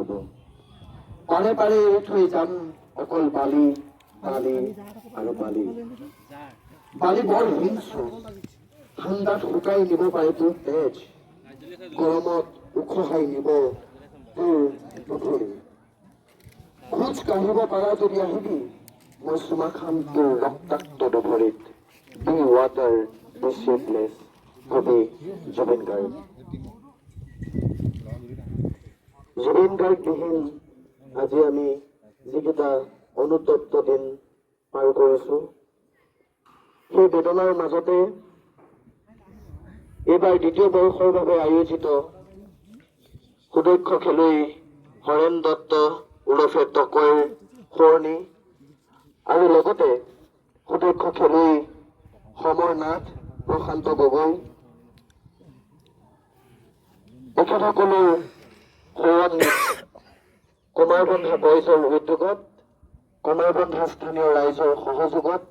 হ'ব। পাৰে পাৰে এৰি থৈ যাম অকল বালি বালি আৰু বালি। বালি বৰ হিংস্ৰ, ঠাণ্ডাত শুকাই নিব পাৰে তোৰ তেজ, গৰমত উখহাই নিব তোৰ পুখুৰী। খোজ কাঢ়িব পাৰা যদি আহিবি, মই চুমা খাম তোৰ ৰক্তাক্ত ডভৰিত। বি ৱাটাৰ বি শ্বেপলেছ কবি জুবিন গাৰ্গ। জুবিন গাৰ্গবিহীন আজি আমি যিকেইটা অনুতপ্ত দিন পাৰ কৰিছো, সেই বেদনাৰ মাজতে এইবাৰ দ্বিতীয় বৰ্ষৰ বাবে আয়োজিত সুদক্ষ খেলুৱৈ হৰেণ দত্ত ওৰফে টকৈৰ সোঁৱৰণি আৰু লগতে সুদক্ষ খেলুৱৈ সমৰ নাথ, প্ৰশান্ত গগৈ এখেতসকলৰ সৌৰণ্যত কুমাৰবন্ধা বয়জৰ উদ্যোগত, কুমাৰবন্ধা স্থানীয় ৰাইজৰ সহযোগত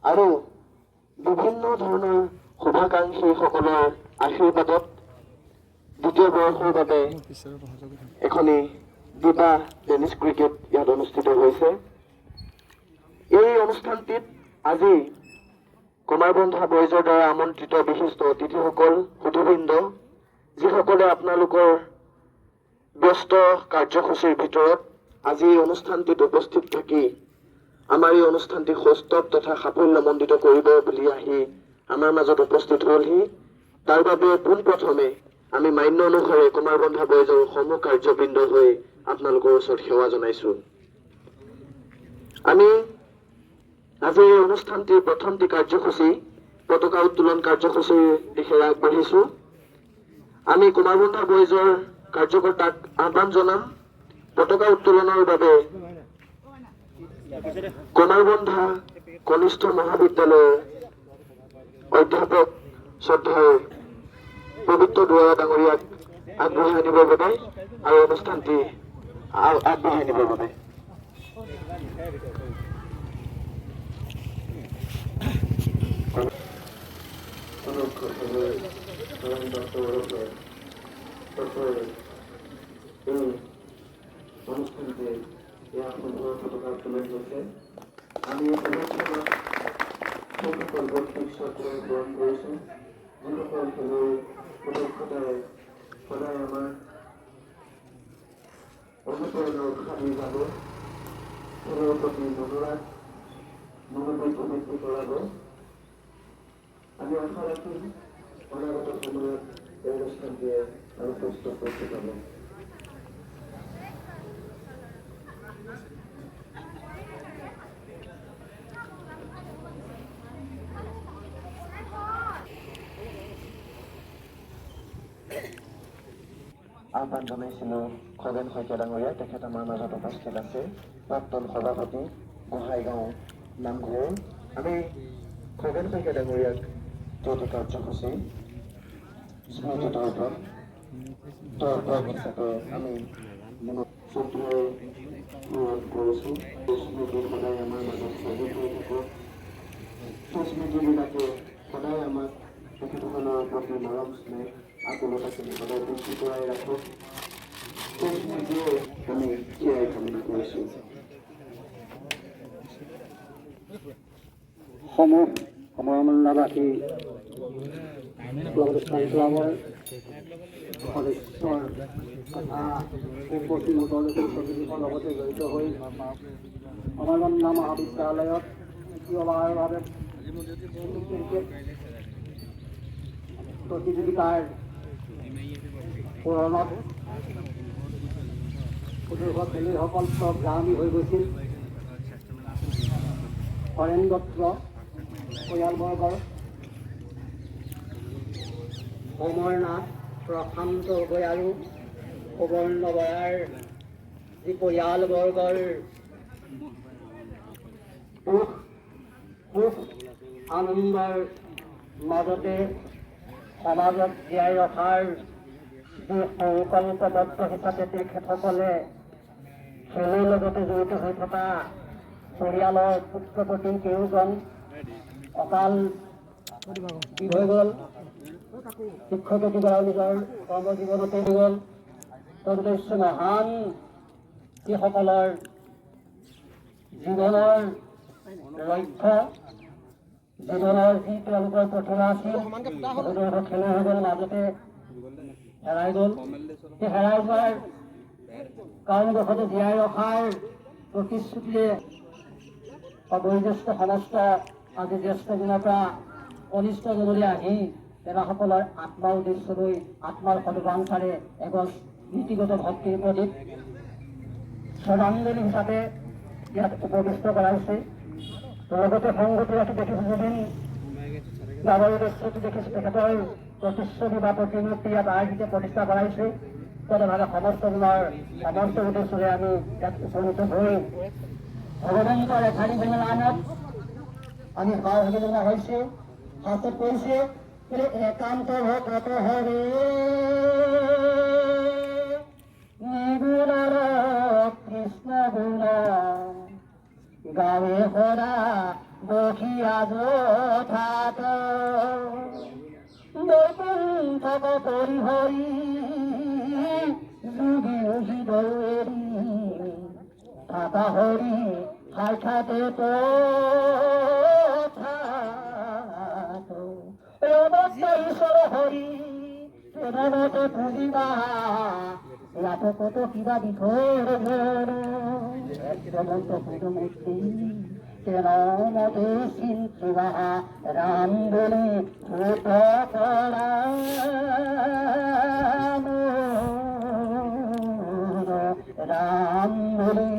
আৰু বিভিন্ন ধৰণৰ শুভাকাংক্ষীসকলৰ আশীৰ্বাদত দ্বিতীয় বৰ্ষৰ বাবে এখনি দিবা টেনিছ ক্ৰিকেট ইয়াত অনুষ্ঠিত হৈছে। এই অনুষ্ঠানটিত আজি কুমাৰবন্ধা বয়জৰ দ্বাৰা আমন্ত্ৰিত বিশিষ্ট অতিথিসকল, সুধীবৃন্দ, যিসকলে আপোনালোকৰ ব্যস্ত কাৰ্যসূচীৰ ভিতৰত আজি এই অনুষ্ঠানটিত উপস্থিত থাকি আমাৰ এই অনুষ্ঠানটি সৌষ্ঠৱ তথা সাফল্যমণ্ডিত কৰিব বুলি আহি আমাৰ মাজত উপস্থিত হ'লহি। তাৰ বাবে পোনপ্ৰথমে আমি মান্য অনুসাৰে কুমাৰবন্ধা বয়জৰ সমূহ কাৰ্যবৃন্দ হৈ আপোনালোকৰ ওচৰত সেৱা জনাইছো। আমি আজি এই অনুষ্ঠানটিৰ প্ৰথমটি কাৰ্যসূচী পতাকা উত্তোলন কাৰ্যসূচীৰ দিশেৰে আগবাঢ়িছো। আমি কুমাৰবন্ধা বয়জৰ কাৰ্যকৰ্তাক আহ্বান জনাম পতাকা উত্তোলনৰ বাবে কুমাৰবন্ধা কনিষ্ঠ মহাবিদ্যালয়ৰ অধ্যাপক শ্ৰদ্ধাৰ পবিত্ৰ দুৱৰা ডাঙৰীয়াক আগবঢ়াই নিবৰ বাবে আৰু অনুষ্ঠানটি আগবঢ়াই নিবৰ বাবে। অনুষ্ঠানটি ইয়াৰ সুন্দৰ পতাকা উত্তোলন হৈছে। আমি সকল বৈঠক চক্ৰই গ্ৰহণ কৰিছো, যিসকল খেলুৱৈ সুদক্ষতাৰে সদায় আমাৰ অনুপ্ৰেৰণা উৎসাহ দি যাব, খেলৰ প্ৰতি মনোৰাগ মনোবৃত্তি বৃদ্ধি কৰাব। আমি আশা ৰাখিম অনাগত সময়ত এই অনুষ্ঠানটিয়ে আৰু সুস্থ কৰি যাব। আহ্বান জনাইছিলো খগেন শইকীয়া ডাঙৰীয়া, তেখেত আমাৰ মাজত উপস্থিত আছে, প্ৰাক্তন সভাপতি গোহাঁইগাঁও নামঘৰ। আমি খগেন শইকীয়া ডাঙৰীয়াক দুটি কাৰ্যসূচী স্মৃতি তৰ্পণ হিচাপে আমি শ্ৰদ্ধাৰে পূৰণ কৰিছো। স্মৃতি সদায় আমাৰ মাজত সজীৱ হৈ থাকক। সেই স্মৃতিবিলাকে সদায় আমাক তেখেতসকলৰ প্ৰতি মৰম স্নেহ আকুলতাখিনি সদায় বৃদ্ধি কৰাই ৰাখক। সেই স্মৃতিয়ে আমি জীয়াই কামনা কৰিছো। সমৰমল্লাবাসী ক্লাবৰ সদস্যৰ তথা সুপতি গোটৰ লগতে জড়িত হৈ কুমাৰবন্ধা মহাবিদ্যালয়ত তৃতীয়বাৰৰ বাবে ক্ৰিকেট প্ৰতিযোগিতাৰ পূৰণত সুদূৰ খেলুৱৈসকল গ্ৰামী হৈ গৈছিল। হৰেণ দত্ত পৰিয়ালবৰ্গৰ, সমৰ নাথ, প্ৰশান্ত গগৈ আৰু সুবৰ্ণ বৰাৰ যি পৰিয়ালবৰ্গৰ সুখ আনন্দৰ মাজতে সমাজত জীয়াই ৰখাৰ যি সংকল্পবদ্ধ হিচাপে তেখেতসকলে খেলৰ লগতে জড়িত হৈ থকা পৰিয়ালৰ পুত্ৰপতি কেওজন অকাল হৈ গ'ল। শিক্ষকতাৰ নিজৰ কৰ্মজীৱনতে হৈ গ'ল। তদুদ্দেশ্যে মহান এইসকলৰ জীৱনৰ লক্ষ্য জীৱনৰ যি তেওঁলোকৰ প্ৰতিভা আছিল বহুদূৰ খেলুৱৈসকল মাজতে হেৰাই গ'ল। সেই হেৰাই যোৱাৰ কাৰণডোখৰতে জীয়াই ৰখাৰ প্ৰতিশ্ৰুতিৰে বয়োজ্যেষ্ঠ সমস্ত আজি জ্যেষ্ঠ দিনৰ পৰা কনিষ্ঠ জনলৈ আহি তেৰাসকলৰ আত্মাৰ উদ্দেশ্যলৈ আত্মাৰ সদুবাঞ্চাৰে এগছ নীতিগত ভক্তিৰ প্ৰতীক শ্ৰদ্ধাঞ্জলি হিচাপে ইয়াত উপবিষ্ট কৰাইছে। লগতে সংগতি ৰাখি দেখিছোঁ জুবিন গাৰ্গৰ উদ্দেশ্যটো দেখিছোঁ তেখেতৰ প্ৰতিশ্ৰুতি বা প্ৰতিমূৰ্তি ইয়াত আৰ্হিতে প্ৰতিষ্ঠা কৰাইছে। তদভাগে সমস্ত দিনৰ সমস্ত উদ্দেশ্যৰে আমি ইয়াত উপনীত হৈ ভগৱন্তৰ এঠাৰি নামত আমি সহযোগিতা হৈছে হাতত পৰিছে একান্ত ভকত হৰে নিগুণৰ কৃষ্ণ গুণ গাৱে সদা বসিয়া যথাত বৈকুণ্ঠক পৰিহৰি যোগী হৃদয়েৰি থাকা হৰি সাক্ষাতে ঈশ্বৰ হৰি প্ৰেমতে পুজিবা ইয়াত কত কিবা দি থমন্ত পুজমূৰ্তি প্ৰেমতে চিন্তিবা ৰাম বুলি ভূত কৰা ৰাম বলে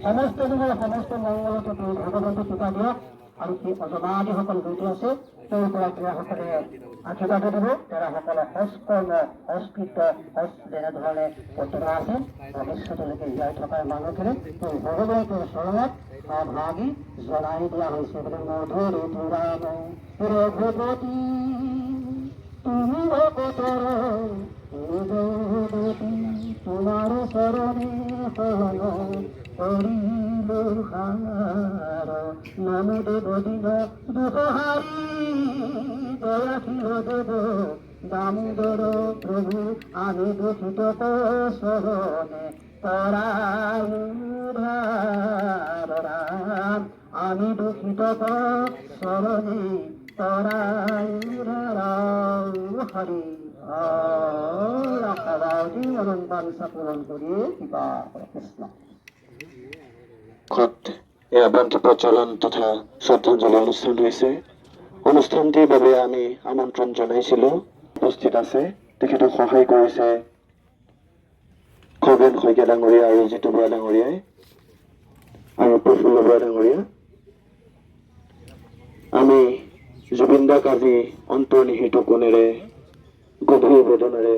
সমস্ত দিনেৰ সমস্ত মঙ্গল ভগবন্ত কৃপা দিয়ক আৰু কি অজনাদিসকল জড়িত আছে তেওঁৰ পৰা ক্ৰীড়াসকলে আশীৰ্বাদ দিব। তেৰাসকলে সৎকৰ্ম সংস্কৃত যেনেধৰণে প্ৰতিভা আছে ভৱিষ্যতলৈকে জীয়াই থকাৰ মানুহখিনি তেওঁ ভগৱন্তৰ চৰণত ভাগি জনাই দিয়া হৈছে বুলি মধুৰ পুৰাণ ৰঘুপতি তুমি ভকতৰ তোমাৰ চৰণে শৰণ কৰিলো সাৰ নমো দেৱ দিন দুঃহাৰী দয়াশীল দেৱ দামোদৰ প্ৰভু আমি দুখিত চৰণে তৰাম আমি দুখিত চৰণে তৰাম হৰি অনন্তাংশা পূৰণ কৰি কিবা কৃষ্ণ এয়া বন্তি প্ৰচলন তথা শ্ৰদ্ধাঞ্জলি অনুষ্ঠান হৈছে। অনুষ্ঠানটিৰ বাবে আমি আমন্ত্ৰণ জনাইছিলো, উপস্থিত আছে। তেখেতক সহায় কৰিছে খগেন শইকীয়া ডাঙৰীয়া আৰু জিতু বৰা ডাঙৰীয়াই আৰু প্ৰফুল্ল বৰা ডাঙৰীয়া। আমি জুবিন দাক আজি অন্তৰ্নিহিত কোণেৰে গভীৰ বেদনাৰে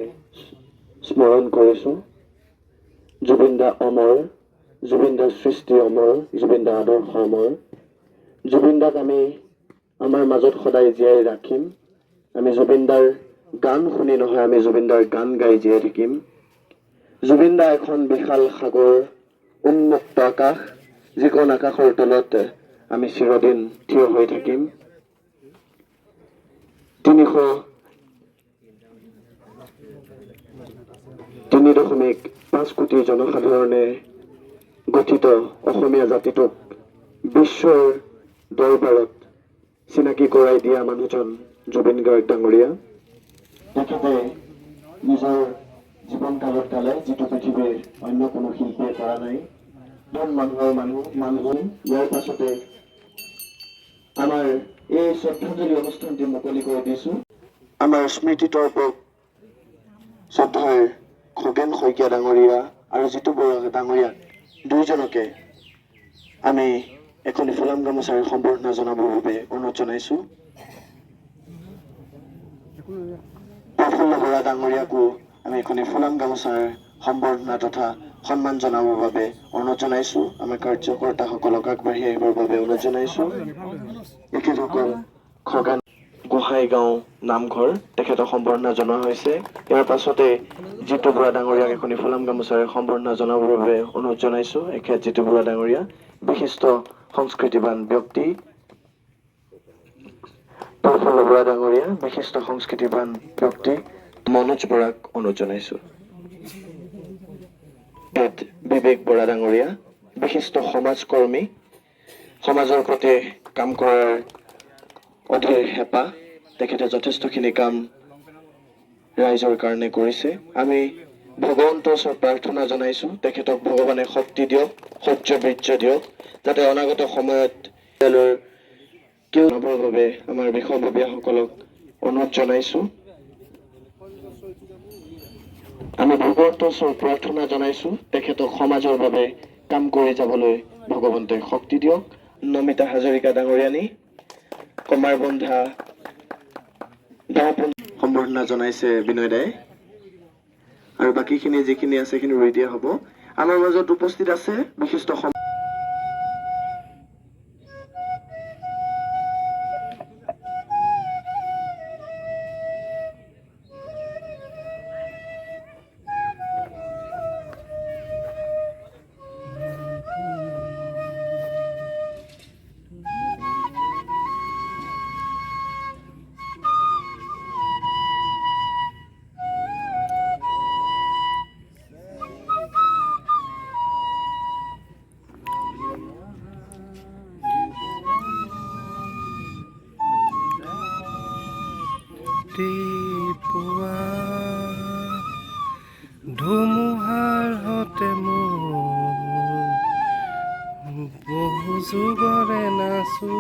স্মৰণ কৰিছো। জুবিন দা অমৰ, জুবিন দাৰ সৃষ্টি অমৰ, জুবিন দাৰ আদৰ্শ অমৰ। জুবিন দাক আমি আমাৰ মাজত সদায় জীয়াই ৰাখিম। আমি জুবিন দাৰ গান শুনি নহয়, আমি জুবিন দাৰ গান গাই জীয়াই থাকিম। জুবিন দা এখন বিশাল সাগৰ, উন্মুক্ত আকাশ, যিখন আকাশৰ তলত আমি চিৰদিন থিয় হৈ থাকিম। 3.5 কোটি জনসাধাৰণে গঠিত অসমীয়া জাতিটোক বিশ্বৰ দৰবাৰত চিনাকি কৰাই দিয়া মানুহজন জুবিন গাৰ্গ ডাঙৰীয়া। তেখেতে নিজৰ জীৱনকালত কালে যিটো পৃথিৱীৰ অন্য কোনো শিল্পীয়ে কৰা নাই। মানুহৰ মানুহ ইয়াৰ পাছতে আমাৰ এই শ্ৰদ্ধাঞ্জলি অনুষ্ঠানটি মুকলি কৰি দিছো। আমাৰ স্মৃতি তৰ্পক শ্ৰদ্ধাৰ খগেন শইকীয়া ডাঙৰীয়া আৰু জিতু বৰা ডাঙৰীয়াক দুয়োজনকে আমি এখন ফুলাম গামোচাৰে সম্বৰ্ধনা জনাবৰ বাবে অনুৰোধ জনাইছো। প্ৰফুল্ল বৰা ডাঙৰীয়াকো আমি এখন ফুলাম গামোচাৰে সম্বৰ্ধনা তথা সন্মান জনাবৰ বাবে অনুৰোধ জনাইছো। আমাৰ কাৰ্যকৰ্তাসকলক আগবাঢ়ি আহিবৰ বাবে অনুৰোধ জনাইছো। তেখেতসকল খগেন গোহাঁইগাঁও নামঘৰ তেখেতক সম্বৰ্ধনা জনোৱা হৈছে। ইয়াৰ পাছতে জিতু বৰা ডাঙৰীয়াক এখনি ফুলাম গামোচাৰে সম্বৰ্ধনা জনাবৰ বাবে অনুৰোধ জনাইছো। এখেত জিতু বৰা ডাঙৰীয়া বিশিষ্ট সংস্কৃতিবান ব্যক্তি। প্ৰফুল্ল বৰা ডাঙৰীয়া বিশিষ্ট সংস্কৃতিবান ব্যক্তি। মনোজ বৰাক অনুৰোধ জনাইছো। বিবেক বৰা ডাঙৰীয়া বিশিষ্ট সমাজকৰ্মী, সমাজৰ প্ৰতি কাম কৰাৰ অধীৰ হেঁপাহ, তেখেতে যথেষ্টখিনি কাম ৰাইজৰ কাৰণে কৰিছে। আমি ভগৱন্তৰ ওচৰত প্ৰাৰ্থনা জনাইছো তেখেতক ভগৱানে শক্তি দিয়ক, শৌৰ্য বীৰ্য দিয়ক, যাতে অনাগত সময়ত জনাবৰ বাবে আমাৰ বিষয়ববীয়াসকলক অনুৰোধ জনাইছো। আমি ভগৱন্তৰ ওচৰত প্ৰাৰ্থনা জনাইছো তেখেতক সমাজৰ বাবে কাম কৰি যাবলৈ ভগৱন্তে শক্তি দিয়ক। নমিতা হাজৰিকা ডাঙৰীয়ানী, কমাৰ বন্ধা সম্বৰ্ধনা জনাইছে বিনয় দাই। আৰু বাকীখিনি যিখিনি আছে সেইখিনি ৰৈ দিয়া হ'ব। আমাৰ মাজত উপস্থিত আছে বিশিষ্ট ৰাতিপুৱা ধুমুহাৰ হতে মোৰ বহু যুগৰে নাচো।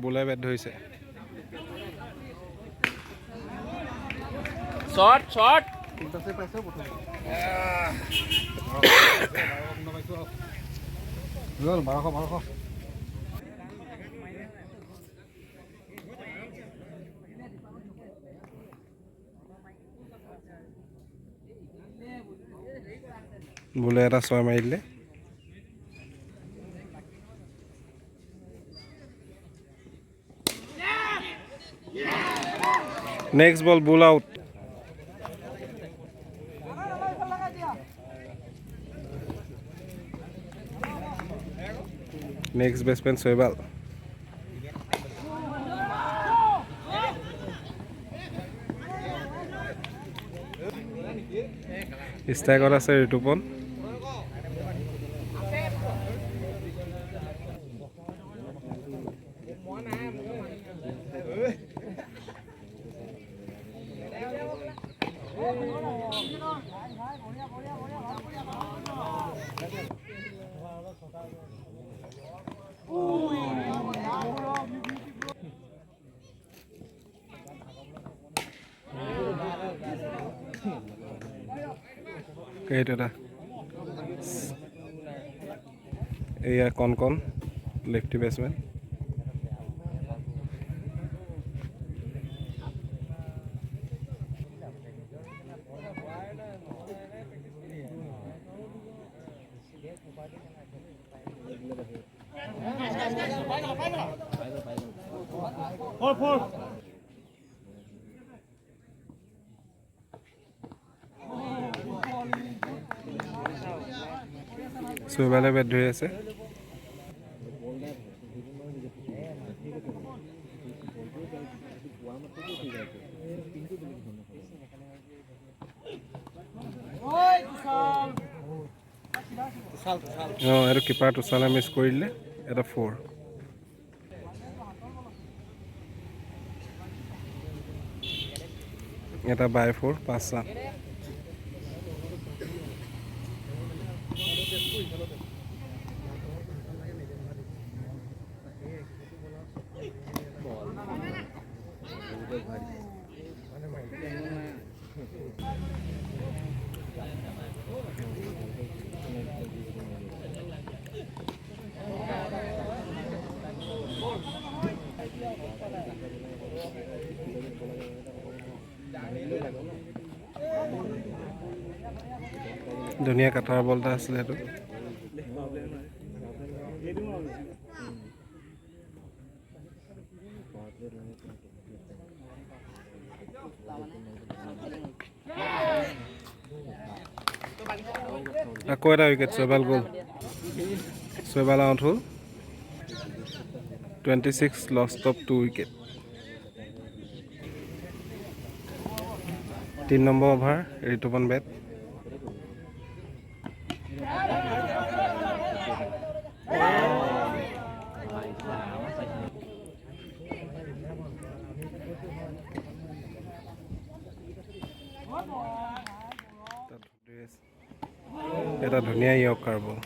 বোলাই বেট ধৰিছে। শট শট গ'ল 1200 বোলে এটা 6 মাৰি দিলে। নেক্সট বল বুল আউট। নেক্সট বেটসম্যান শৈবাল। ষ্ট্ৰাইকত আছে ঋতুপন। এইটা এয়া কণ লেফটি বেটসম্যান। শৈবালে বেট ধৰি আছে। এইটো কিপাৰ তুষালে মিছ কৰি দিলে। এটা 4। এটা বাই 4 5 ৰান। ধুনীয়া কাটাৰ বল এটা আছিলে সেইটো। আকৌ এটা উইকেট। শৈবাল গ'ল। শৈবাল আউট হ'ল। 26 lost of 2 wicket. 3 number over. Rituparna bat. এটা ধুনীয়া ইয়ৰ্কাৰ বল।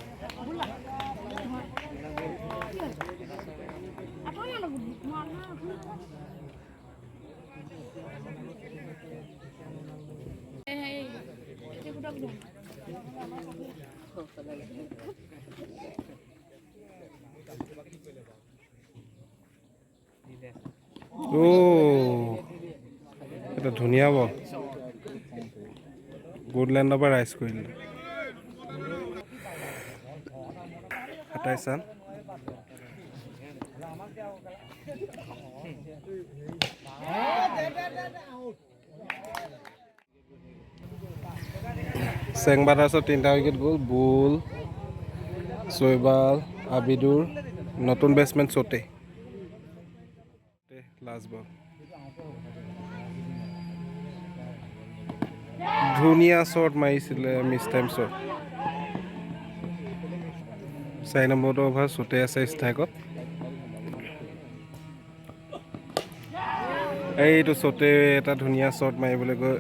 এটা ধুনীয়া বল। গুডলেণ্ডৰ পৰা ৰাইজ কৰি দিলে। 27 ৰান। চেং ব্ৰাদাৰ্ছৰ 3টা উইকেট গ'ল। বুল, শৈবাল, আবিদুৰ, নতুন বেটছমেন চোটে। লাষ্ট বল। ধুনীয়া শ্বট মাৰিছিলে। Miss time shot. 4 নম্বৰটো অভাৰ। চোটে আছে ষ্ট্ৰাইকত। এইটো চোটে এটা ধুনীয়া শ্বট মাৰিবলৈ গৈ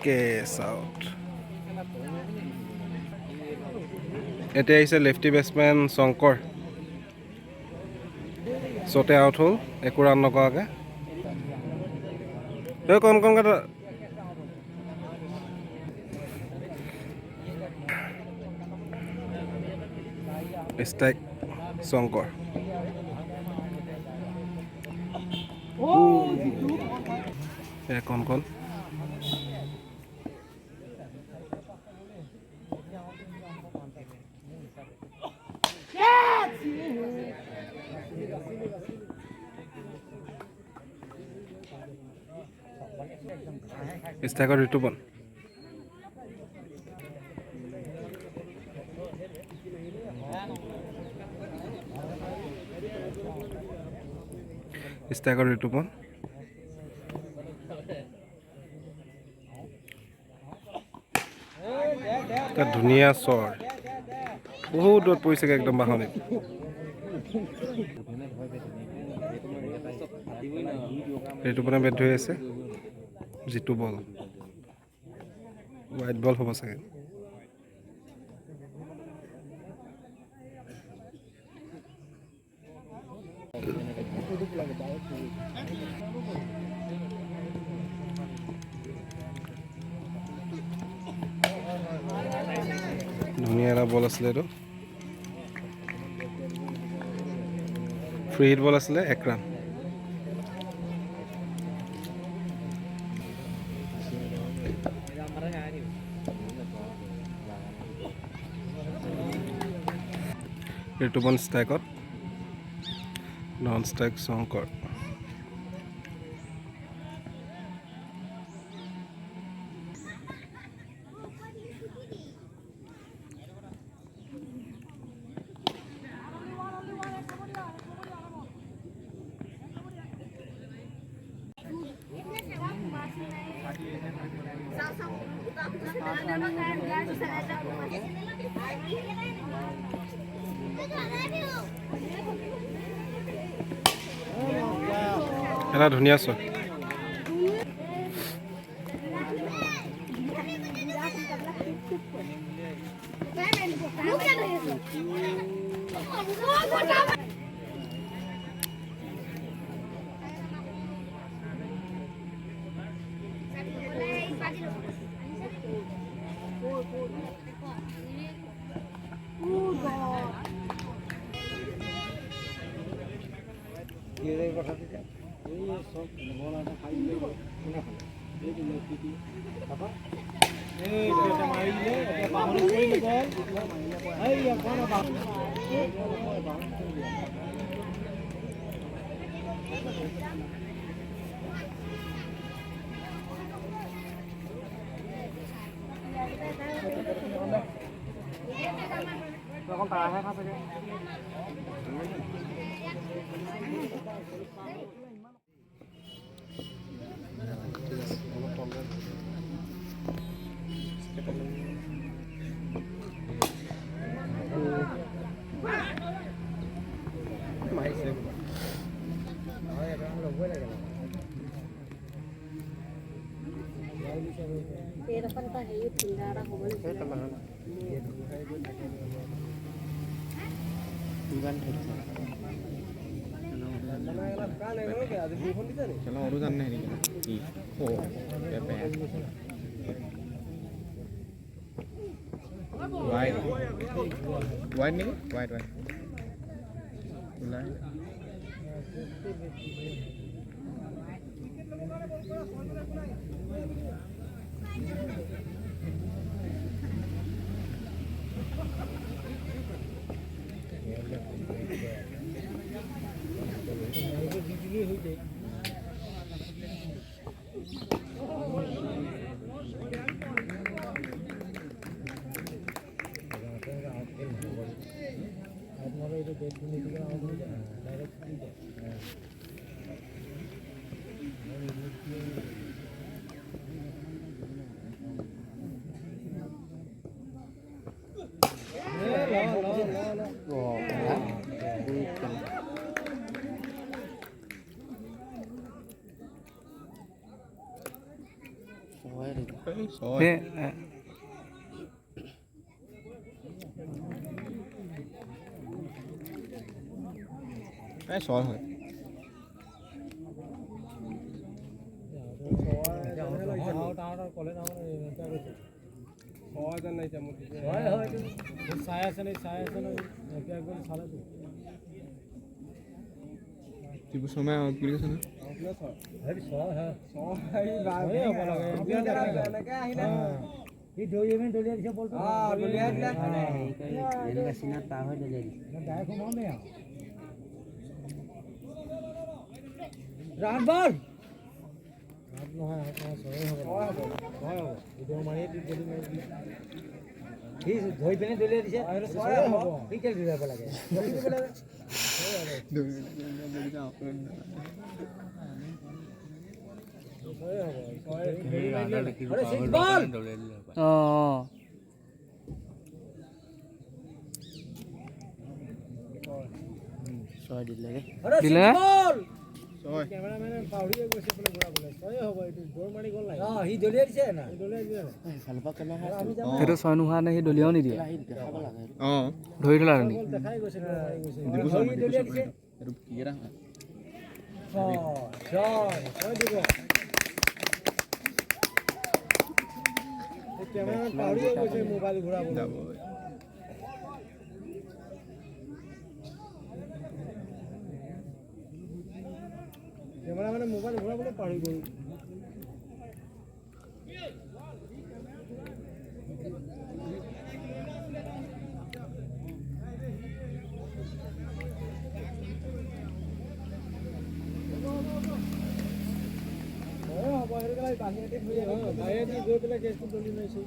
কেচ আউট। এতিয়া আহিছে লেফটি বেটছমেন শংকৰ। চোটে আউট হ'ল একো ৰান নকৰাকৈ। কম ষ্ট্ৰাইক শংকৰ। কণ ষ্ট্ৰাইকত ঋতুপন। ষ্ট্ৰাইকত ঋতুপন। এটা ধুনীয়া শ্বট। বহুত দূৰত পৰিছেগৈ একদম বাহনিত। ঋতুপনে বেট ধৰি আছে। যিটো বল হোৱাইট বল হ'ব চাগে। ধুনীয়া এটা বল আছিলে এইটো। ফ্ৰী হিট বল আছিলে। 1 ৰান। ঋতুপন ষ্ট্ৰাইকত। Non strike Sankar. এটা ধুনীয়া shot. Wide nih, wide. Mulai. Soi thôi. Tipo সময় আউট কৰি আছে না ধৰি পিনে দলিয়াই দিছে দিব লাগে সেইটো ছয় নোহোৱা নে সি দলিয়াও নিদিয়ে ধৰি থলা নেকি মানে মোবাইল ঘূৰাবলৈ পাহৰি গ'ল বাহিৰেদি গৈ পেলাই কেছটো দলি মাৰিছো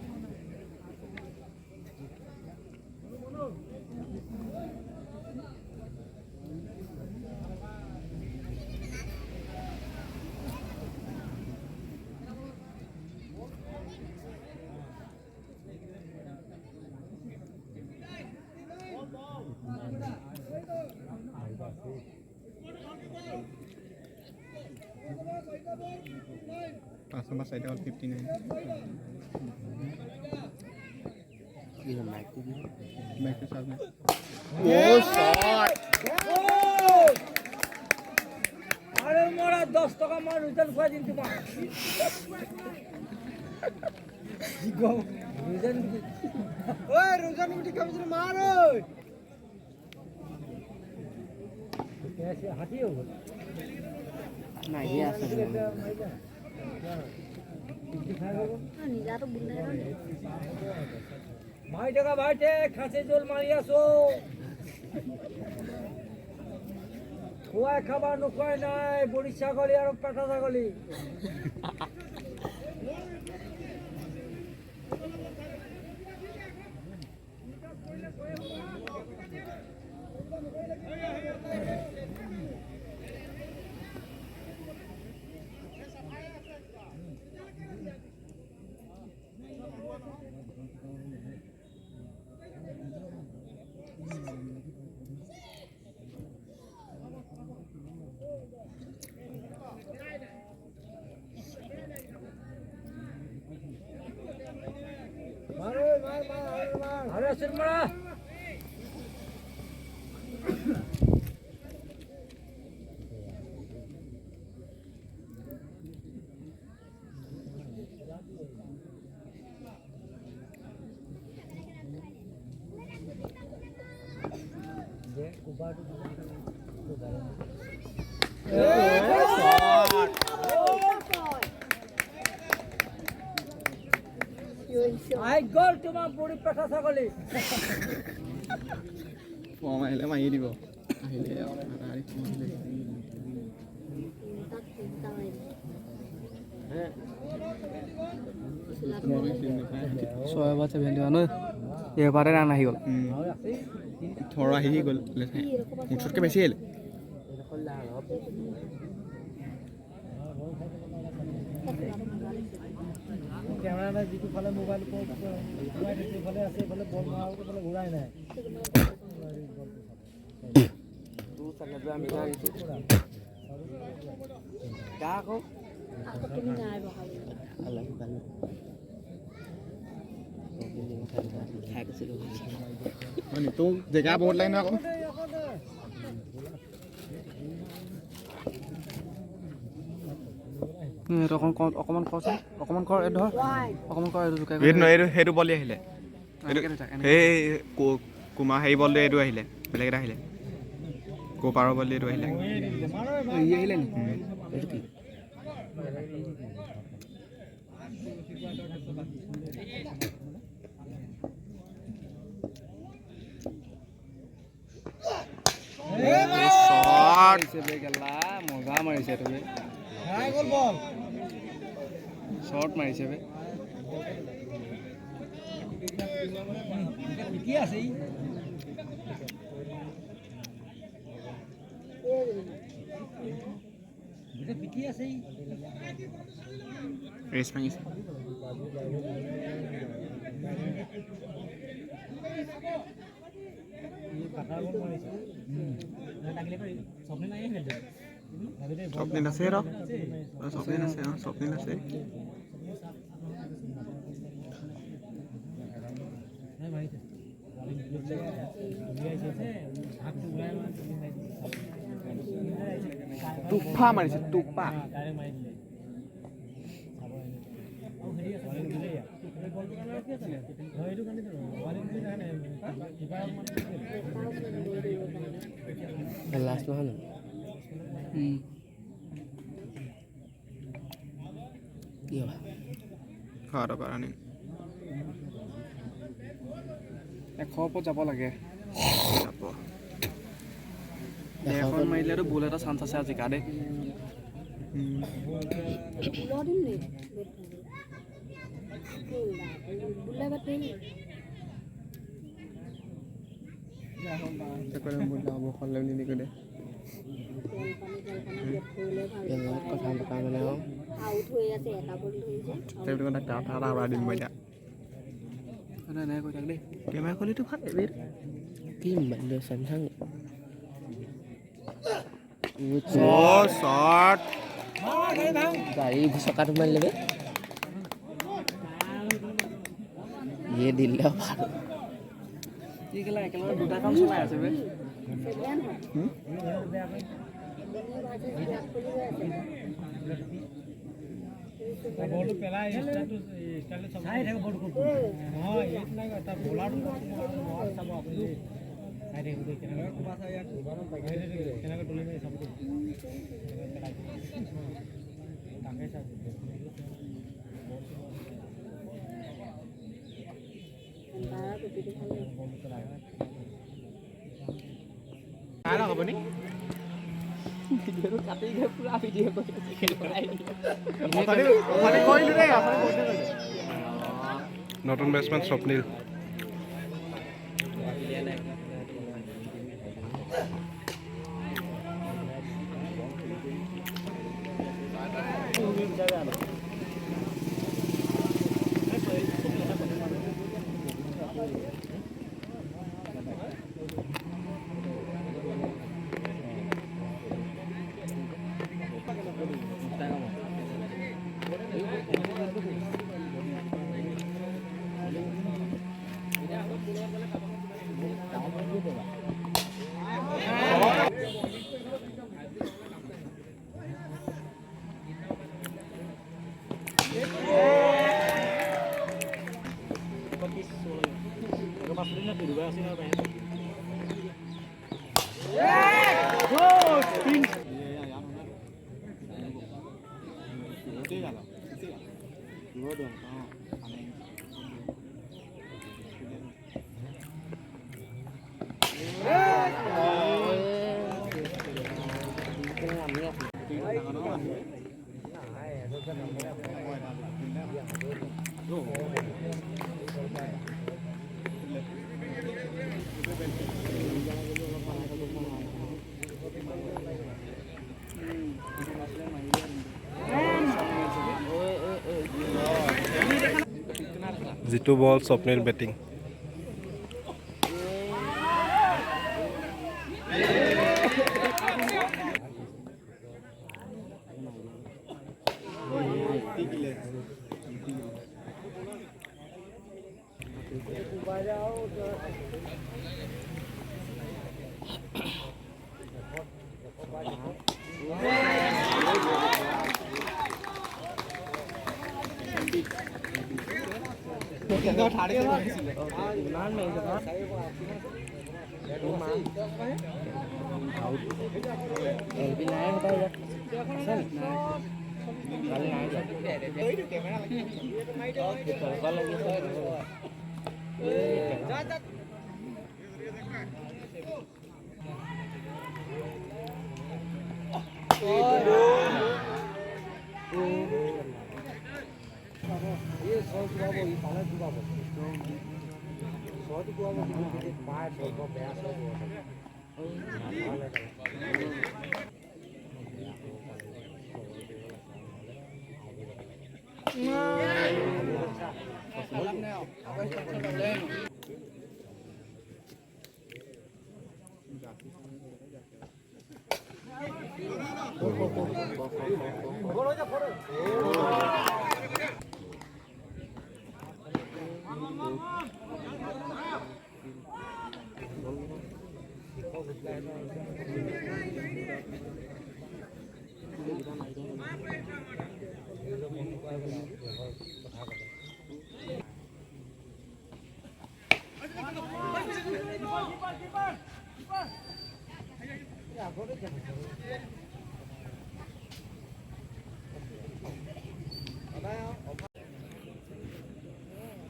5 নম্বৰ চাইডে হ'ল 59 বাইকটো চাওক না আরে মোরা 10 টাকা মার রিটার্ন করে দিন তোমার ওই রোজান উঠি কমছে মার ওই कैसे हाथी हो ना ये आसा भाई जगह बैठे खासे जोल मारिया सो খোয়াই খাবার নোখোয়াই নাই বড়ি ছাগলি আর পাঠা ছাগলি আরে সিরমারা আই গল তোমার বড়ি পাঠা ছাগলি ফৰ্ম আহিলে মাৰি দিব আহিলে আৰি আহিলে ছয় বাৰ 71 এবাৰে ৰান আহি গ'ল থৰ আহি গ'ল মুঠতকৈ বেছি আহিলে ক্যামেরা যেটো ফালে মোবাইল ঘুরাই দিতে ফালে আছে ফালে বল মারতে ফালে ঘুরাই নাই তু চালে তো আমি যাইছি কাকো তুমি নাই বহাব আল্লাহ ভালো খাইছিল মানে তো জেগা বহুত লাগে ন আকৌ অকমান কৰচোন অকমান কৰ এই ধৰ অকমান কৰ এইটো জুকাই সেইটো বলি আহিলে এই কুমা হেৰি বলটো এইটো আহিলে বেলেগ এটা আহিলে কোপাৰৰ বলি এইটো আহিলে ই আহিলে নি এইটো কি মজা মাৰিছে তুমি শৰ্ট মাৰিছে বে কি আছে এটা পিকি আছে ৰেচ মাৰিছে স্বপ্নিল আছে ৰ স্বপ্নিল আছে স্বপ্নিল আছে টুপা মাৰিছে টুপা লাষ্ট নহয় ন কি হ'ব খাওয়া পাৰা নাই 100 ওপৰত যাব লাগে যাব এখন মাৰিলেতো বল এটা চান্স আছে আজি কাদে লদিন নে বুলে বাতিল তাকলে মোৰ যাব খলে নি নিকলে কথা পতা মানে আউট হৈ আছে এটা বল ধৰিছে তেটো কথা টাটা আৰা দিন মইয়া নাই কৈ থাক দেই কেমেৰা খলিটো ভাল এবেৰ কি মোবাইল স্যামসাং ও শট গাড়ী চকাটো মাৰি ল'বি ইয়ে দিলে ভাল কি কেলা একেলগে দুটা কাম চলাই আছে বে ছেকেণ্ড হয় এজনী ভাজি ব্লাক কৰি গৈ আছে বলটো পেলাই ষ্টাইলটো চাই থাকে বলটো নহয় এইটো নাই এটা বলাৰটো নোৱাৰ চাব আপুনি চাই থাকিব কেনেকৈ কোবা চাই ইয়াক কেনেকৈ তুলি মাৰি চাব তাকে চাই বাৰ টুপিটো ভাল লাগে হ'ব নি ভিডিঅ'টো কাটি গৈ পুৰা ভিডিঅ' কৰি কৰিলোঁ দেই নতুন বেটছমেন স্বপ্নীল জিতু বল স্বপ্নীল বেটিং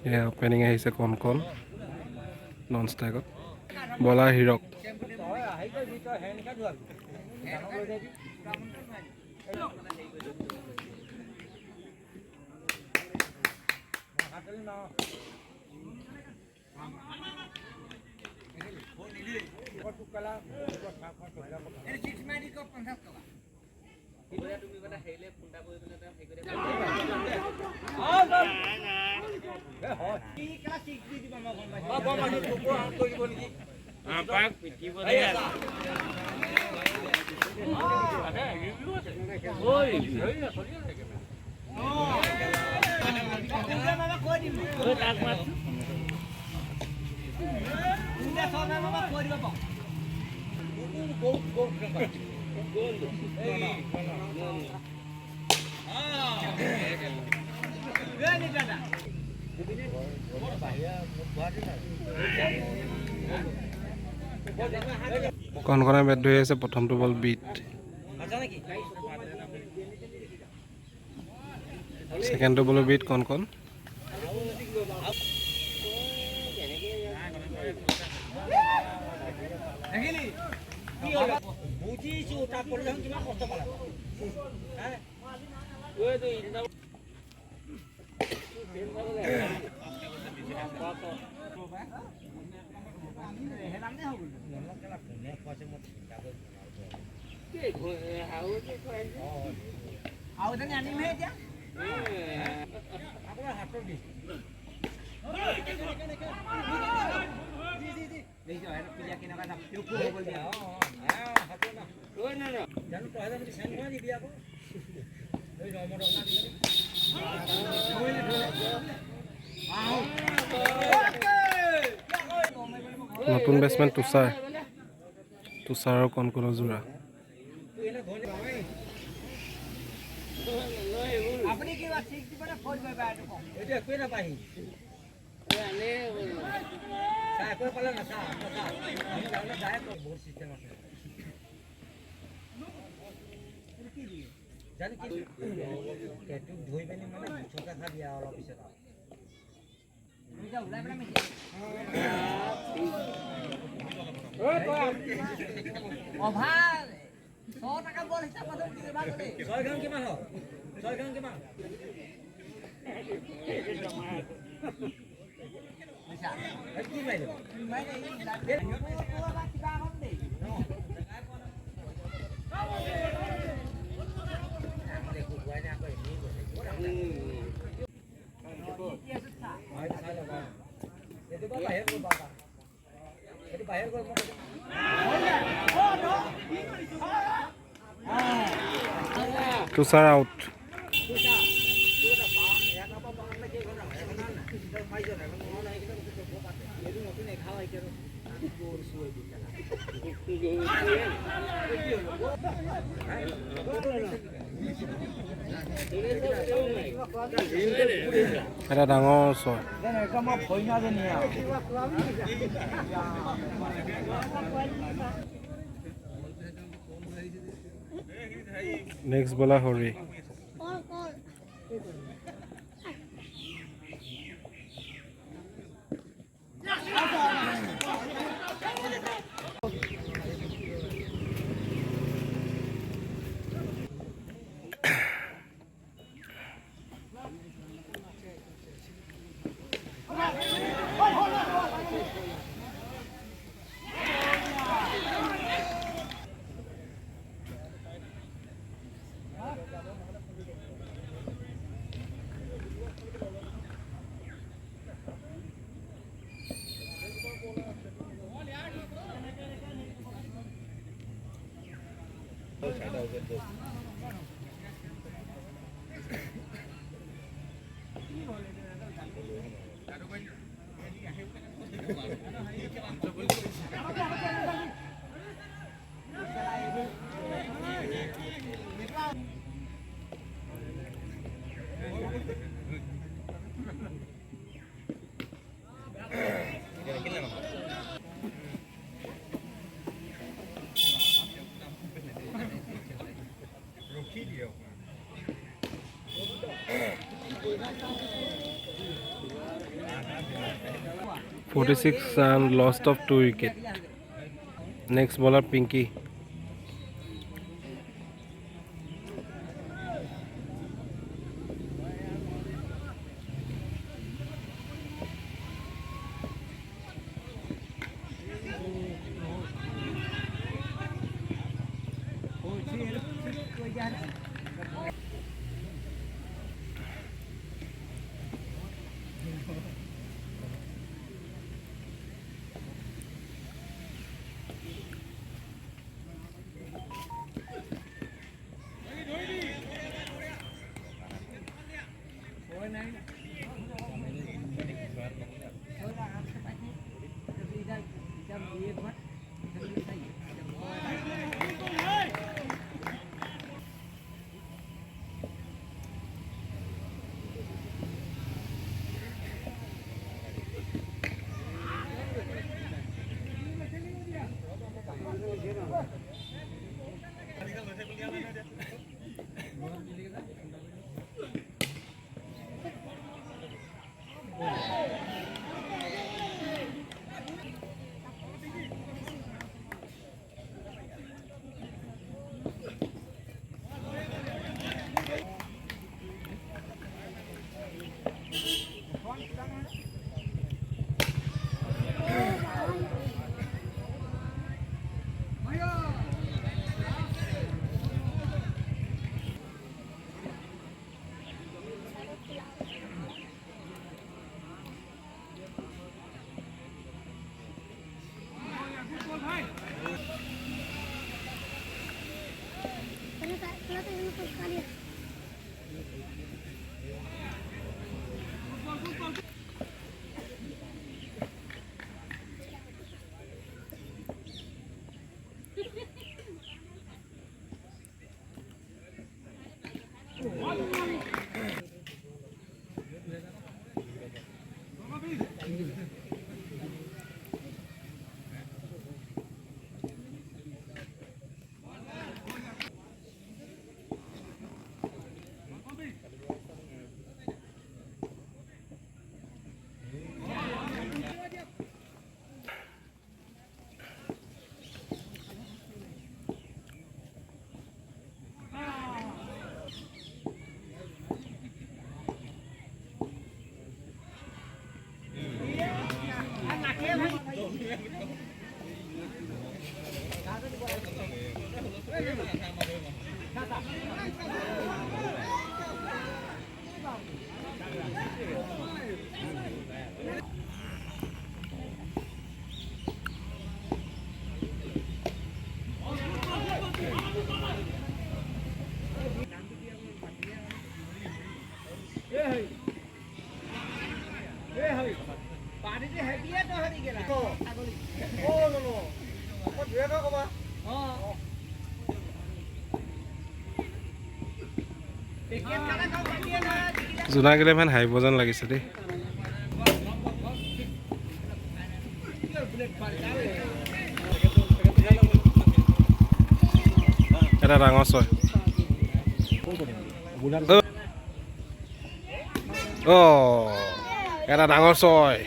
এয়া অপেনিং আহিছে কণ কণ নন ষ্ট্ৰাইকত বলাৰ হিৰক কণকণে বেট ধৰি আছে প্ৰথমটো বল বিট ছেকেণ্ডটো বল বিট কণকণ নতুন বেটছমেন তুষাৰৰ কণকণৰ যোৰা তুষাৰ আউট এটা ডাঙৰ ছয় next bowler Hari (46 run lost of 2 wicket). Next bowler Pinky. জোনাক ইলেভেন হাৰিব যেন লাগিছে দেই। এটা ডাঙৰ ছয়। এটা ডাঙৰ ছয়।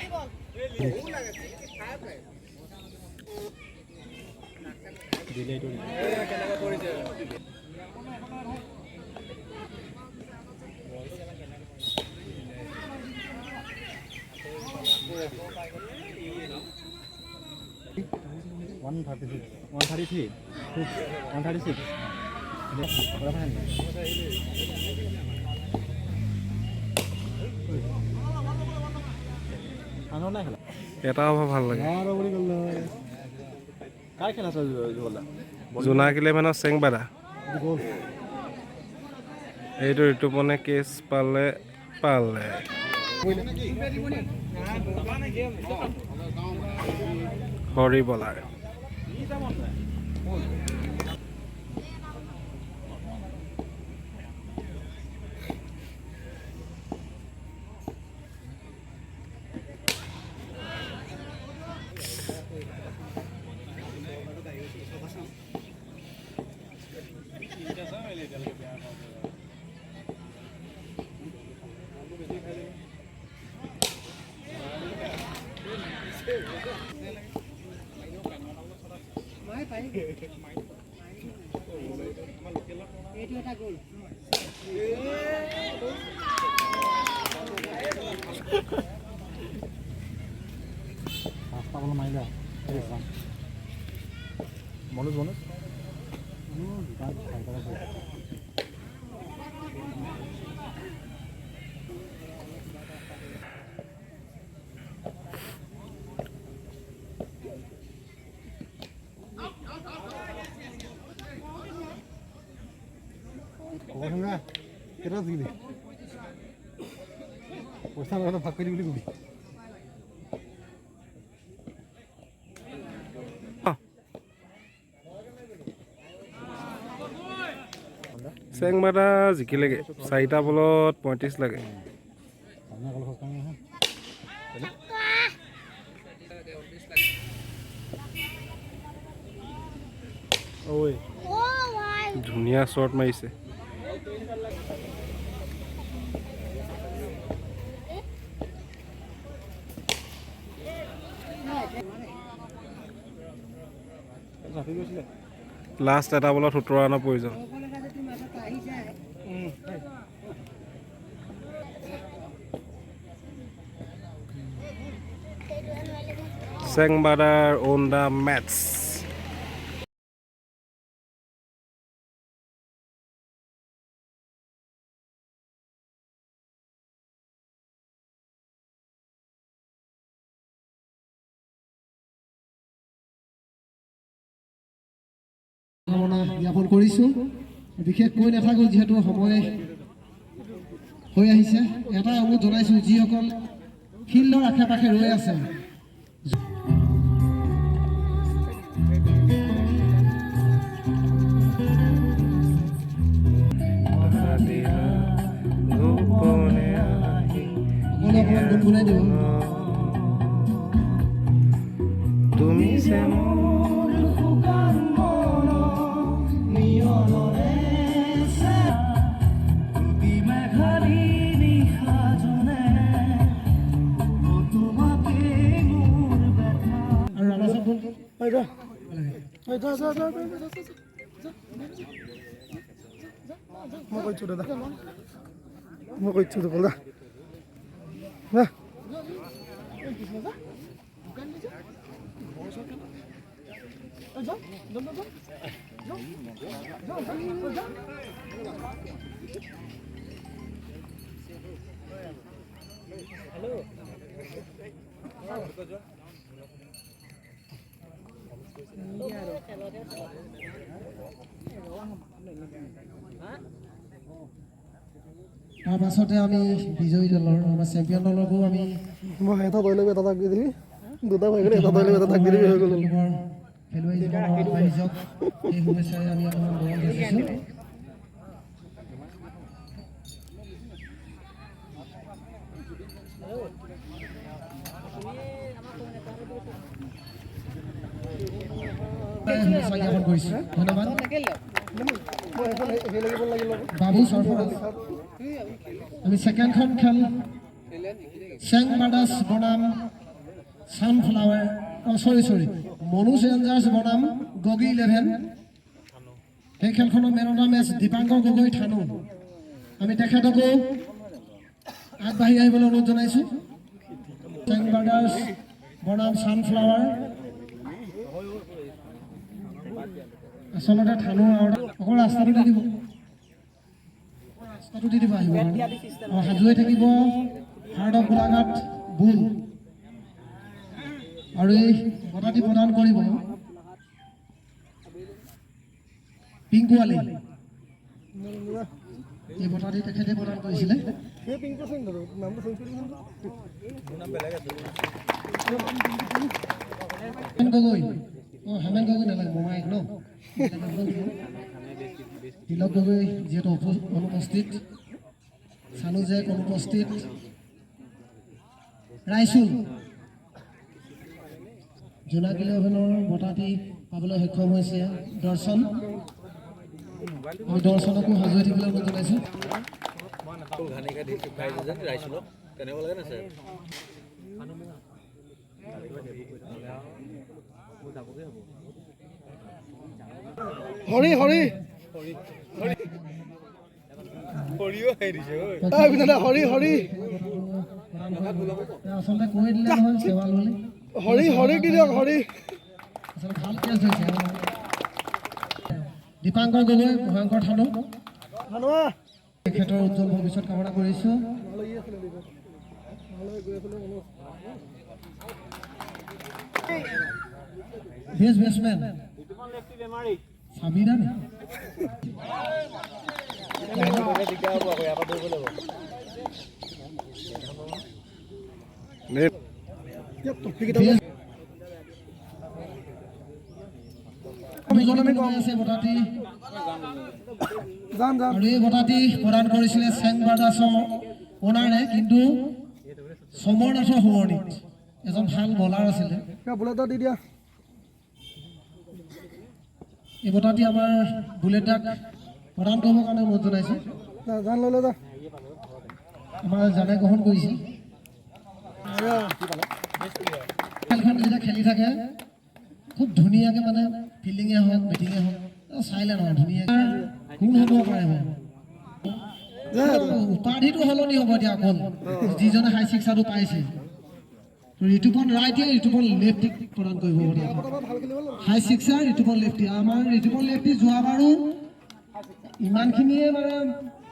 এটা অভাৰ ভাল লাগে। জোনাক ইলেভেনৰ চেংবাদা এইটো ঋতুপনে কেচ পালে হৰি বলাৰ। চেংবাদা জিকিলেগে 4টা বলত 35 লাগে। ধুনীয়া শ্বট মাৰিছে। লাষ্ট এটা বলত 17 ৰানৰ প্ৰয়োজন। চেংবাদাৰ অন দ্য মেটছ। জ্ঞাপন কৰিছোঁ। বিশেষকৈ নাথাকোঁ যিহেতু সময় হৈ আহিছে। এটা অনুৰোধ জনাইছোঁ যিসকল ফিল্ডৰ আশে পাশে ৰৈ আছে দিলা কোনে দিব তুমি যে আৰু ৰাণা চাপ বল মই কৈছোঁ দাদা মই কৈছোঁ বল দা তাৰ পাছতে আমি বিজয়ী দলৰ আমাৰ চেম্পিয়ন দলকো আমি মই এটা তই ল'বি এটা তাক দি দিবি দুটা ভাই এটা তই ল'বি এটা তাক দি দিবি হৈ গ'ল খেলুৱৈ জীৱনৰ আগবাঢ়ি যাওক এই শুভেচ্ছাৰে আমি আপোনাক গ্ৰহণ কৰিছোঁ শুভেচ্ছা জ্ঞাপন কৰিছোঁ ধন্যবাদ বাবু সৰফৰাজ আমি ছেকেণ্ডখন খেল চেং ব্ৰাদাৰ্ছ বনাম ছানফ্লাৱাৰ চৰি মনোজ ৰেঞ্জাৰ্ছ বনাম গগি 11 সেই খেলখনৰ man of the match Dipankar Gogoi থানু আমি তেখেতকো আগবাঢ়ি আহিবলৈ অনুৰোধ জনাইছোঁ চেং ব্ৰাদাৰ্ছ বনাম ছানফ্লাৱাৰ আচলতে থানু অকল ৰাস্তাটো দি দিব আহিব আৰু সাজু হৈ থাকিব হাৰ্ট অফ গোলাঘাট বুল আৰু এই বঁটাটি প্ৰদান কৰিব পিংকু আলী এই বঁটাটি তেখেতে প্ৰদান কৰিছিলে গগৈ হেমেন গগৈ নালাগে মোমাইক ন তিলক গগৈ যিহেতু অনুপস্থিত চানু জেক অনুপস্থিত ৰাইচুল জোনাক 11ৰ বঁটাটি পাবলৈ সক্ষম হৈছে দৰ্শন আমি দৰ্শনকো সাজু হৈ থাকিবলৈ অনুৰোধ জনাইছোঁ হৰি হৰি হৰি হৰি আচলতে কৈ দিলে নহয় চেৱাল বুলি হৰি হৰি কি দিয়ক হৰি আচলতে ভাল কেছ হৈছে দীপাংকৰ গগৈ ভয়ংকৰ থানু তেখেতৰ উজ্জ্বল ভৱিষ্যত কামনা কৰিছোঁ বেষ্ট বেটছমেন সাবিৰা আৰু এই বঁটাটি প্ৰদান কৰিছিলে চেং ব্ৰাদাৰ্ছৰ অনাৰে কিন্তু সমৰনাথৰ সোঁৱৰণিত এজন ভাল বলাৰ আছিলে এই বঁটাটি আমাৰ বুলেটাক প্ৰদান কৰিবৰ কাৰণে অনুৰোধ জনাইছোঁ আমাৰ জানে গ্ৰহণ কৰিছিল খেলখন যেতিয়া খেলি থাকে খুব ধুনীয়াকৈ মানে ফিল্ডিঙে হওক বেটিঙে হওক চাইলে নহয় ধুনীয়াকৈ কোন হ'ব পাৰে উপাধিটো সলনি হ'ব এতিয়া অকল যিজনে হাই ছিক্সাৰটো পাইছে ঋতুপন ৰাইটে ঋতুপন লেফ্টিক প্ৰদান কৰিব হাই ছিক্সাৰ ঋতুপন লেফ্টি আমাৰ ঋতুপন লেফ্টি যোৱাবাৰো ইমানখিনিয়ে মানে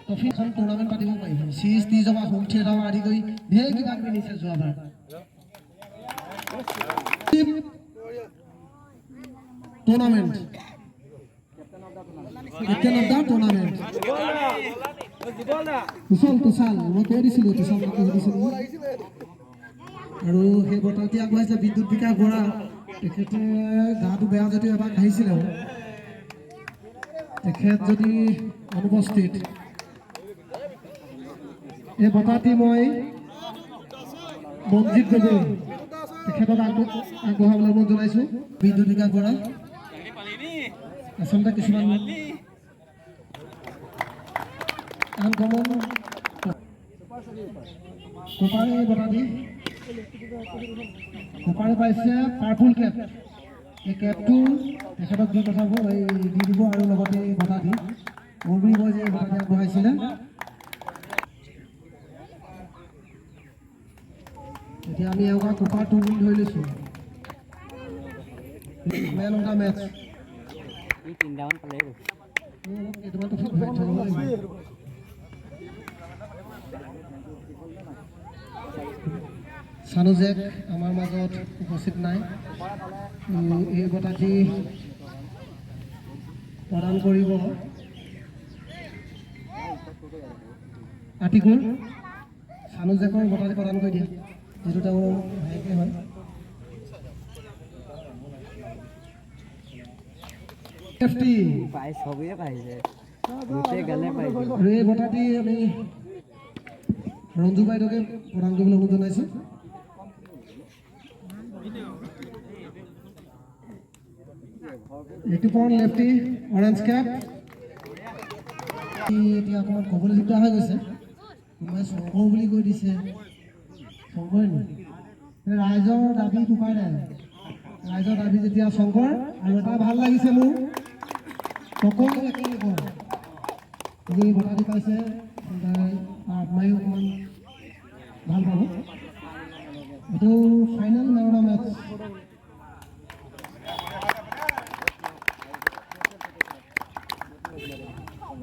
ট্ৰফিখন টুৰ্ণামেণ্ট পাতিব পাৰিব চিৰিজ টিজৰ পৰা হোম থিয়েটাৰ আদি কৰি ঢেৰ কিবা কিবি নিছে যোৱাবাৰ tournament captain of the tournament তুষাল মই কৈ দিছিলোঁ তুষাল সুধিছিলোঁ আৰু সেই বঁটাটি আগবঢ়াইছে বিদ্যুৎ বিকাশ বৰা তেখেতে গাটো বেয়া যদিও এবাৰ আহিছিলে তেখেত যদি অনুপস্থিত এই বঁটাটি মই মনজিৎ গগৈ তেখেতক আগবঢ়াবলৈ অনুৰোধ জনাইছোঁ। বিদ্যুতিকা বৰা আচলতে কিছুমান আনকমন কোপাৰে বঁটা দি কোপাৰে পাইছে পাৰ্পুল কেপ। এই কেপটো তেখেতক দি পঠাব এই দি দিব আৰু লগতে বঁটা দি অগ্নি বৈ যে বঁটা আগবঢ়াইছিলে। এতিয়া আমি এওঁকা কোপাৰটো বুলি ধৰি লৈছোঁ। মেন অফ দ্য মেটচ তিনিটামান পালে কেইটামানতো ঘূৰাই থৈ যাব লাগিব। চানুজেক আমাৰ মাজত উপস্থিত নাই। এই বঁটাটি প্ৰদান কৰিব আতিকুল। চানুজেকৰ বঁটাটি প্ৰদান কৰি দিয়ে, যিটো তেওঁৰ ভায়েকে হয়। পাই চবেই পাইছে, গোটেই গালে পাইছে। আৰু এই বঁটাটি আমি ৰঞ্জু বাইদেউকে প্ৰদান কৰিবলৈ অনুৰোধ জনাইছোঁ। Rituparna lefty orange cap. এতিয়া অকণমান ক'বলৈ দিগদাৰ হৈ গৈছে, কোনোবাই শংকৰ বুলি কৈ দিছে। শংকৰে নেকি? ৰাইজৰ দাবী উপায় নাই। ৰাইজৰ দাবী যেতিয়া শংকৰ। আৰু এটা ভাল লাগিছে মোৰ, সকলো একেলগে যি বঁটাটি পাইছে আত্মায়ো অকণমান ভাল পাব। এইটো final man of the match.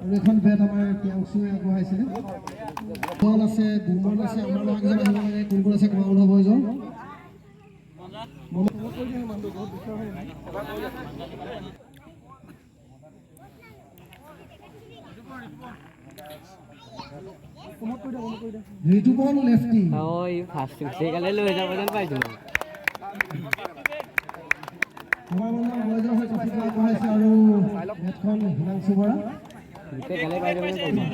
আৰু এখন বেট আমাৰ প্ৰিয়াংশুৱে আগবঢ়াইছিলে। বল আছে, বুমন আছে, আমাৰ লগজন আহিব লাগে। কোন কোন আছে তোমাৰ অনুভৱ হৈ যাওঁ। ঋতুপৰ্ণ লেফটি ফাৰ্ষ্ট সেইকাৰণে লৈ যাব যেন পাইছোঁ। আমাৰ বয়জৰ হৈ ট্ৰফিটো আগবঢ়াইছে আৰু বেটখন হিমাংশু বৰা। গোটেই গালে পাই যাব যেন পাইছোঁ।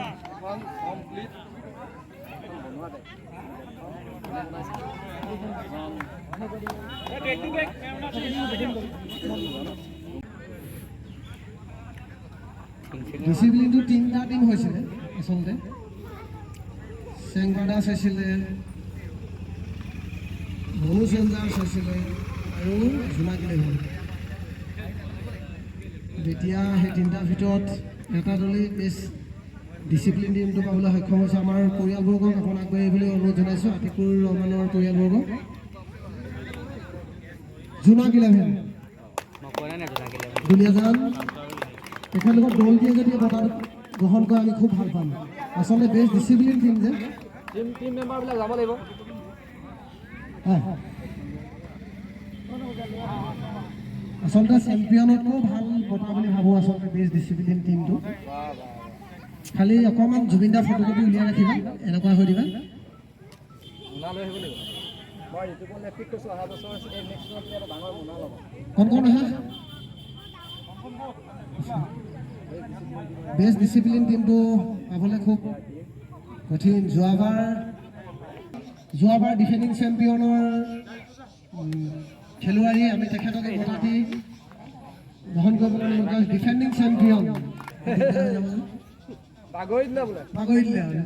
ডিচিপ্লিনটো তিনিটা টিম হৈছিলে আচলতে। চেংবাদাস হৈছিলে, মনোজ চেঞ্জাৰ্ছ হৈছিলে আৰু জোনাকী লেভেল। যেতিয়া সেই তিনিটাৰ ভিতৰত এটা দলেই বেষ্ট ডিচিপ্লিন টিমটো পাবলৈ সক্ষম হৈছে। আমাৰ পৰিয়ালবৰ্গক আপোনাক আগবাঢ়ি আহিবলৈ অনুৰোধ জনাইছোঁ। আতিকুৰ ৰহমানৰ পৰিয়ালবৰ্গক। জোনাকী লেভেল দুলীয়াজান তেখেতলোকৰ দলটিয়ে যদি বঁটা গ্ৰহণ কৰে আমি খুব ভাল পাম। আচলতে বেষ্ট ডিচিপ্লিন টিম যে টিম মেম্বাৰবিলাক যাব লাগিব। আচলতে চেম্পিয়নতকৈও ভাল বঁটা বুলি ভাবোঁ আচলতে বেষ্ট ডিচিপ্লিন টিমটো। খালি অকণমান জুবিন দা ফটোকপি উলিয়াই ৰাখিবা, এনেকুৱা হৈ দিবা। কোন কোন আহা? বেষ্ট ডিচিপ্লিন টিমটো পাবলৈ খুব কঠিন। যোৱাবাৰ ডিফেণ্ডিং চেম্পিয়নৰ খেলুৱৈ আমি তেখেতকে বঁটাটি গ্ৰহণ কৰিবলৈ অনুৰোধ কৰিছোঁ। ডিফেণ্ডিং চেম্পিয়ন বাগৰি দিলে আৰু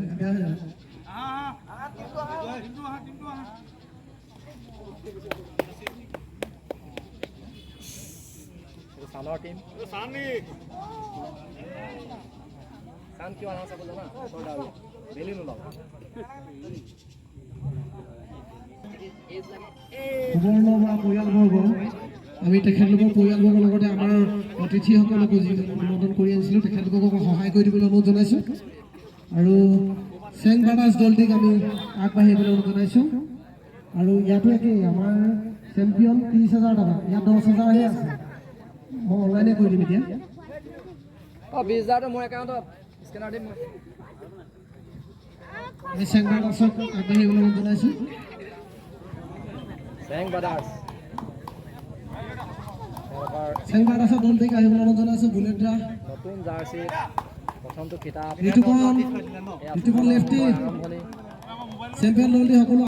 চানৰ টিম চান কিয় আনা চাব জানা বেলি নোলাব। সুবৰ্ণ বৰা পৰিয়ালবৰ্গ, আমি তেখেতলোকৰ পৰিয়ালবৰ্গৰ লগতে আমাৰ অতিথিসকলকো যি নিমন্ত্ৰণ কৰি আনিছিলোঁ তেখেতলোকক সহায় কৰি দিবলৈ অনুৰোধ জনাইছোঁ। আৰু চেংবাদাস দলটিক আমি আগবাঢ়ি আহিবলৈ অনুৰোধ জনাইছোঁ। আৰু ইয়াতো একেই, আমাৰ চেম্পিয়ন 30,000 টকা, ইয়াত 10,000হে আছে। মই অনলাইনে কৰি দিম এতিয়া। 20,000টো মোৰ একাউণ্টত স্কেনাৰ দিম মই। এই চেংবাদাসক আগবাঢ়ি আহিবলৈ অনুৰোধ জনাইছোঁ। চেংবাদাসৰ দলটিক আহিবলৈ অনুৰোধ জনাইছোঁ। বুলেট দা নতুন জাৰ্চি প্ৰথমটো কিতাপ ঋতুপৰ্ণ লেফটি চেম্পিয়ন দলটি সকলো